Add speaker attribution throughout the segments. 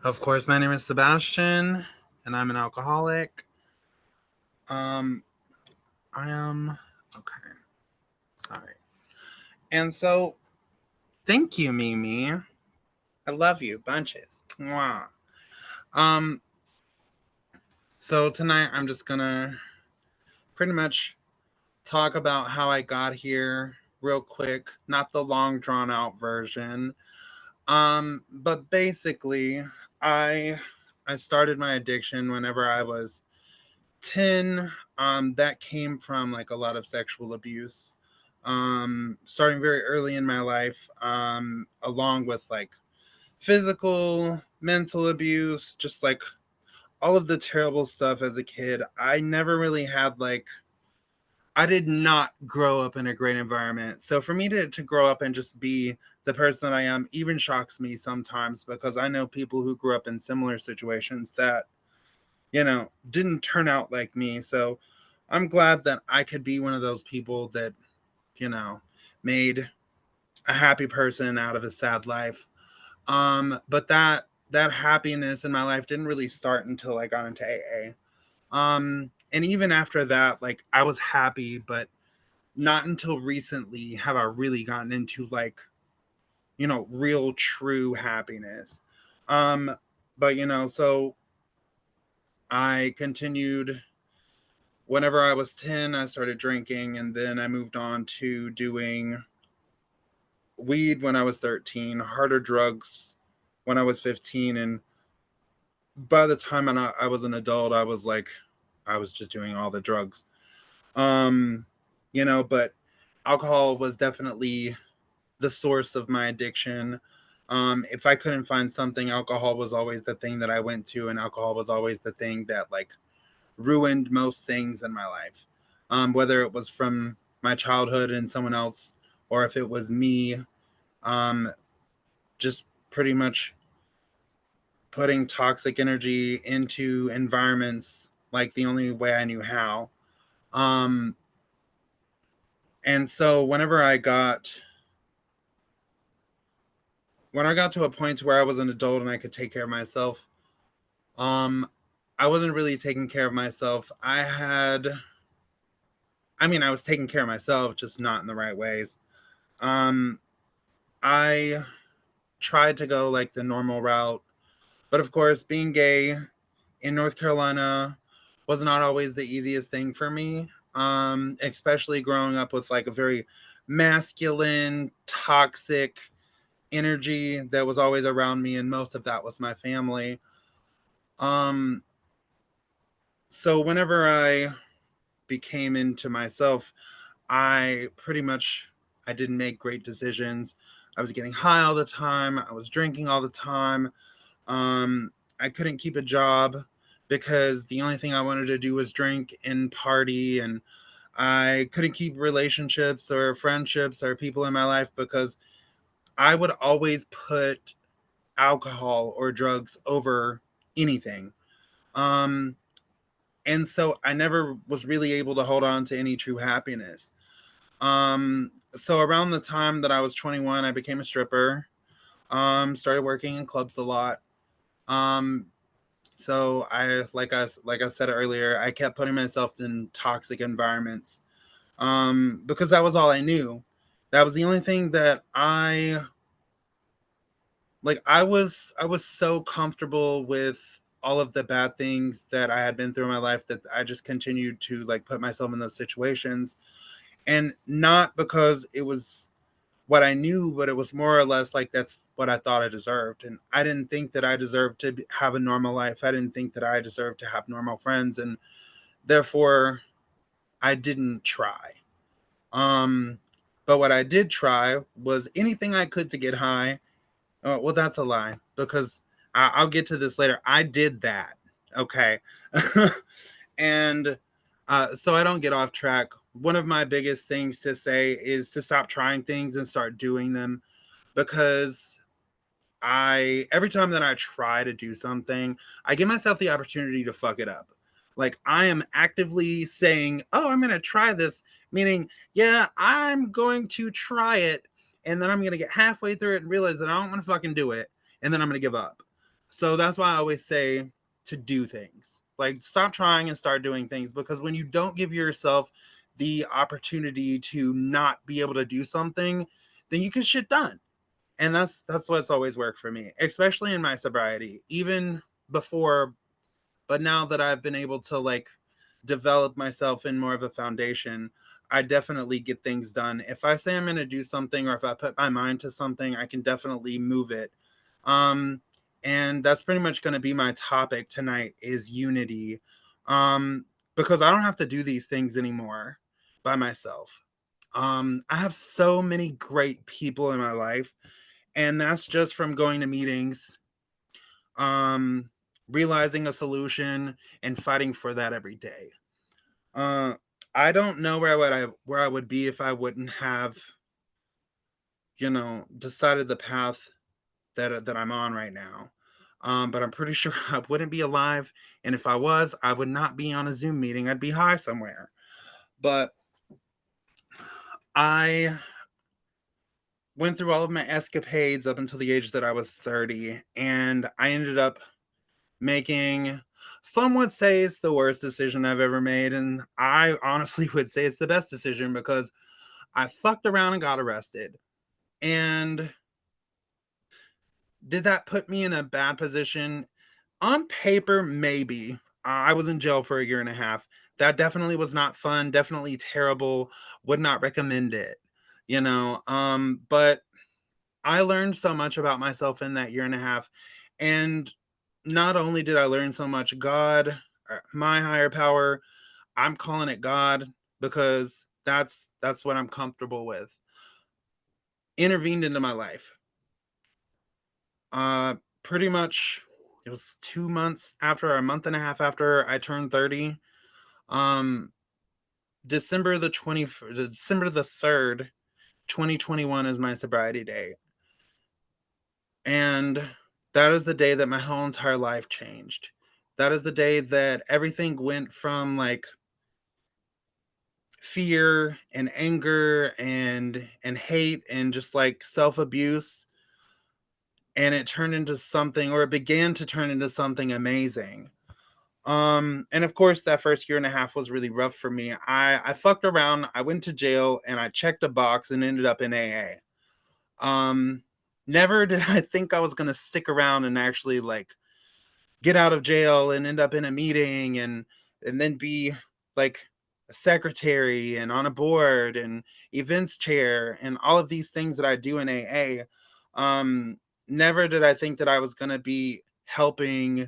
Speaker 1: Of course, my name is Sebastian, and I'm an alcoholic. Um, I am okay. Sorry. And so, thank you, Mimi. I love you bunches. Mwah. Um, so tonight I'm just gonna pretty much talk about how I got here real quick, not the long drawn out version. But basically, I I started my addiction whenever I was 10. That came from like a lot of sexual abuse, starting very early in my life, along with like physical, mental abuse, just like all of the terrible stuff as a kid. I never really had like, I did not grow up in a great environment. So for me to grow up and just be the person that I am even shocks me sometimes, because I know people who grew up in similar situations that didn't turn out like me. So I'm glad that I could be one of those people that, you know, made a happy person out of a sad life. But that happiness in my life didn't really start until I got into AA. And even after that, like I was happy, but not until recently have I really gotten into like, real true happiness. Um, but so I continued. Whenever I was 10, I started drinking, and then I moved on to doing weed when I was 13, harder drugs when I was 15. And by the time I was an adult, I was like, I was just doing all the drugs. Um, but alcohol was definitely the source of my addiction. If I couldn't find something, alcohol was always the thing that I went to, and alcohol was always the thing that like ruined most things in my life. Whether it was from my childhood and someone else, or if it was me, um, just pretty much putting toxic energy into environments like the only way I knew how. Um, and so when I got to a point where I was an adult and I could take care of myself, um, I wasn't really taking care of myself. I was taking care of myself, just not in the right ways. Um, I tried to go like the normal route, but of course, being gay in North Carolina was not always the easiest thing for me. Especially growing up with like a very masculine, toxic energy that was always around me, and most of that was my family. Um, so whenever I became into myself, I didn't make great decisions. I was getting high all the time. I was drinking all the time. Um, I couldn't keep a job because the only thing I wanted to do was drink and party, and I couldn't keep relationships or friendships or people in my life because I would always put alcohol or drugs over anything. Um, and so I never was really able to hold on to any true happiness. So around the time that I was 21, I became a stripper. Started working in clubs a lot. Um, so like I said earlier, I kept putting myself in toxic environments. Because that was all I knew. That was the only thing that I was so comfortable with all of the bad things that I had been through in my life that I just continued to like put myself in those situations, and not because it was what I knew, but it was more or less like that's what I thought I deserved. And I didn't think that I deserved to have a normal life. I didn't think that I deserved to have normal friends. And therefore, I didn't try. Um, but what I did try was anything I could to get high. Well, that's a lie because I'll get to this later. I did that. Okay. And so I don't get off track. One of my biggest things to say is to stop trying things and start doing them, because every time that I try to do something, I give myself the opportunity to fuck it up. Like I am actively saying, "Oh, I'm going to try this," meaning, yeah, I'm going to try it, and then I'm going to get halfway through it and realize that I don't want to fucking do it, and then I'm going to give up. So that's why I always say to do things. Like, stop trying and start doing things, because when you don't give yourself the opportunity to not be able to do something, then you get shit done. And that's what's always worked for me, especially in my sobriety. Even before, but now that I've been able to like develop myself in more of a foundation, I definitely get things done. If I say I'm going to do something, or if I put my mind to something, I can definitely move it. Um, and that's pretty much going to be my topic tonight, is unity. Because I don't have to do these things anymore by myself. I have so many great people in my life, and that's just from going to meetings, um, realizing a solution, and fighting for that every day. Uh, I don't know where I would be if I wouldn't have, decided the path that I'm on right now. But I'm pretty sure I wouldn't be alive, and if I was, I would not be on a Zoom meeting. I'd be high somewhere. But I went through all of my escapades up until the age that I was 30, and I ended up making, some would say it's the worst decision I've ever made, and I honestly would say it's the best decision, because I fucked around and got arrested. And did that put me in a bad position? On paper, maybe. I was in jail for a year and a half. That definitely was not fun, definitely terrible, would not recommend it. But I learned so much about myself in that year and a half. And not only did I learn so much, God, my higher power, I'm calling it God, because that's what I'm comfortable with, intervened into my life. Uh Pretty much it was 2 months after, or a month and a half after I turned 30. Um December the 3rd, 2021 is my sobriety day. And that is the day that my whole entire life changed. That is the day that everything went from like fear and anger and hate and just like self-abuse, and it turned into something, or it began to turn into something amazing. And of course that first year and a half was really rough for me. I fucked around, I went to jail, and I checked a box and ended up in AA. Never did I think I was going to stick around and actually like get out of jail and end up in a meeting, and then be like a secretary and on a board and events chair and all of these things that I do in AA. Um, Never did I think that I was going to be helping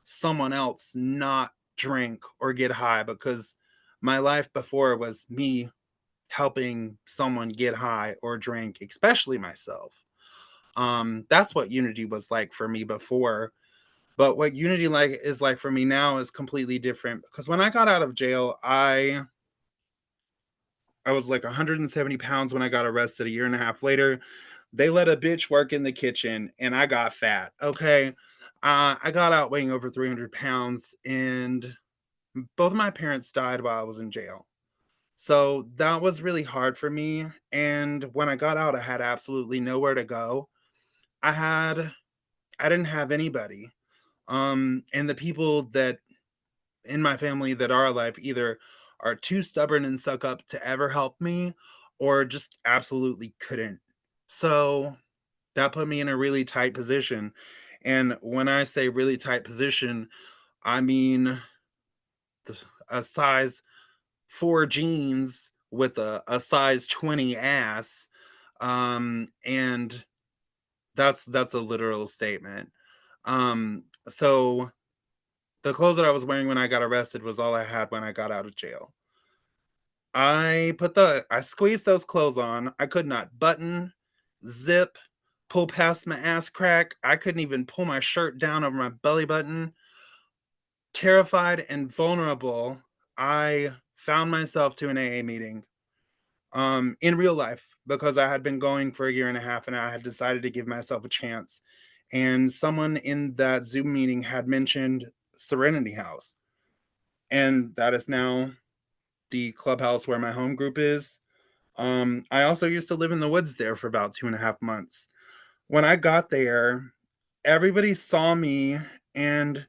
Speaker 1: someone else not drink or get high, because my life before was me helping someone get high or drink, especially myself. That's what unity was like for me before, but what unity like is like for me now is completely different, because when I got out of jail, I was like 170 pounds when I got arrested. A year and a half later, they let a bitch work in the kitchen, and I got fat. Okay. I got out weighing over 300 pounds, and both of my parents died while I was in jail. So that was really hard for me. And when I got out, I had absolutely nowhere to go. I had, I didn't have anybody. And the people that in my family that are alive either are too stubborn and suck up to ever help me, or just absolutely couldn't. So that put me in a really tight position. And when I say really tight position, I mean a size 4 jeans with a size 20 ass. And that's a literal statement. So the clothes that I was wearing when I got arrested was all I had when I got out of jail. I squeezed those clothes on. I could not button, zip, pull past my ass crack. I couldn't even pull my shirt down over my belly button. Terrified and vulnerable, I found myself to an AA meeting, in real life, because I had been going for a year and a half and I had decided to give myself a chance. And someone in that Zoom meeting had mentioned Serenity House, and that is now the clubhouse where my home group is. I also used to live in the woods there for about 2.5 months. When I got there, everybody saw me, and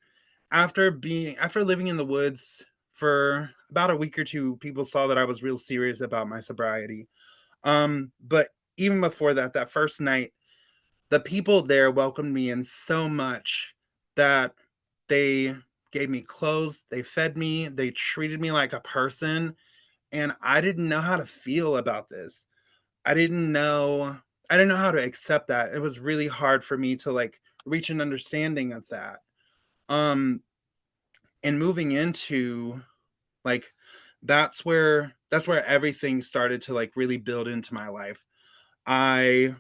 Speaker 1: after living in the woods for about a week or two, people saw that I was real serious about my sobriety. But even before that, that first night, the people there welcomed me in so much that they gave me clothes, they fed me, they treated me like a person, and I didn't know how to feel about this. I didn't know I didn't know how to accept that. It was really hard for me to like reach an understanding of that. Um and moving into like that's where everything started to like really build into my life. I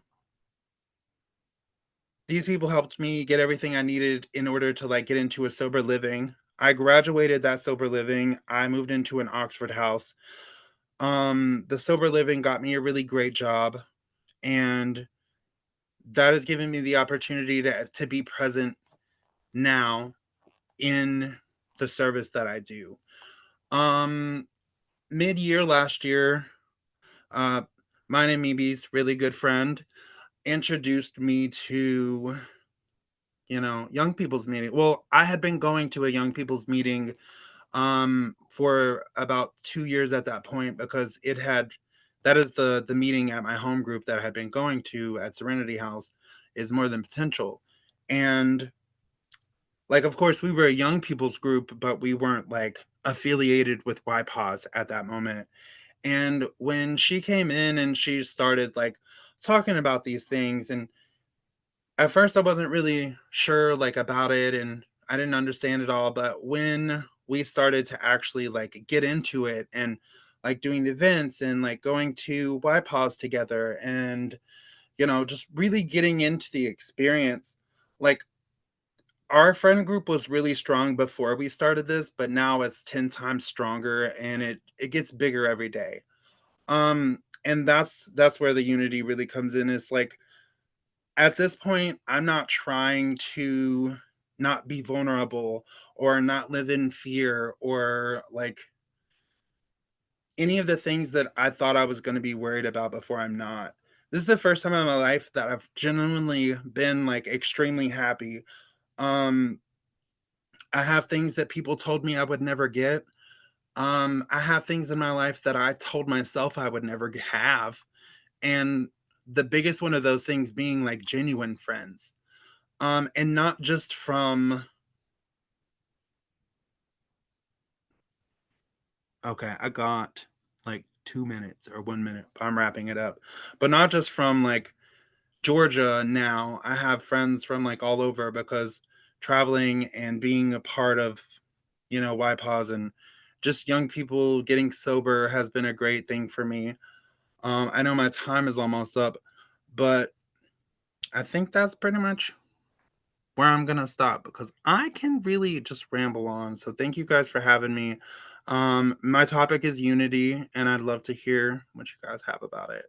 Speaker 1: These people helped me get everything I needed in order to like get into a sober living. I graduated that sober living. I moved into an Oxford house. The sober living got me a really great job, and that has given me the opportunity to be present now in the service that I do. Um Mid-year last year, uh mine and Mebe's really good friend introduced me to, young people's meeting. Well, I had been going to a young people's meeting for about 2 years at that point, because it had that is the meeting at my home group that I had been going to at Serenity House, is More Than Potential. And like, of course, we were a young people's group, but we weren't like affiliated with YPAWS at that moment. And when she came in and she started like talking about these things, and at first I wasn't really sure like about it, and I didn't understand it all, but when we started to actually like get into it and like doing the events and like going to YPAWS together, and just really getting into the experience, like, our friend group was really strong before we started this, but now it's 10 times stronger, and it gets bigger every day. And that's where the unity really comes in. Is like, at this point, I'm not trying to not be vulnerable or not live in fear or like any of the things that I thought I was going to be worried about before. I'm not. This is the first time in my life that I've genuinely been like extremely happy. Um I have things that people told me I would never get. I have things in my life that I told myself I would never have. And the biggest one of those things being like genuine friends. And not just from, okay, I got like 2 minutes or 1 minute, I'm wrapping it up. But not just from like Georgia now. I have friends from like all over, because traveling and being a part of, YPAWS and just young people getting sober has been a great thing for me. I know my time is almost up, but I think that's pretty much where I'm gonna stop, because I can really just ramble on. So thank you guys for having me. My topic is unity, and I'd love to hear what you guys have about it.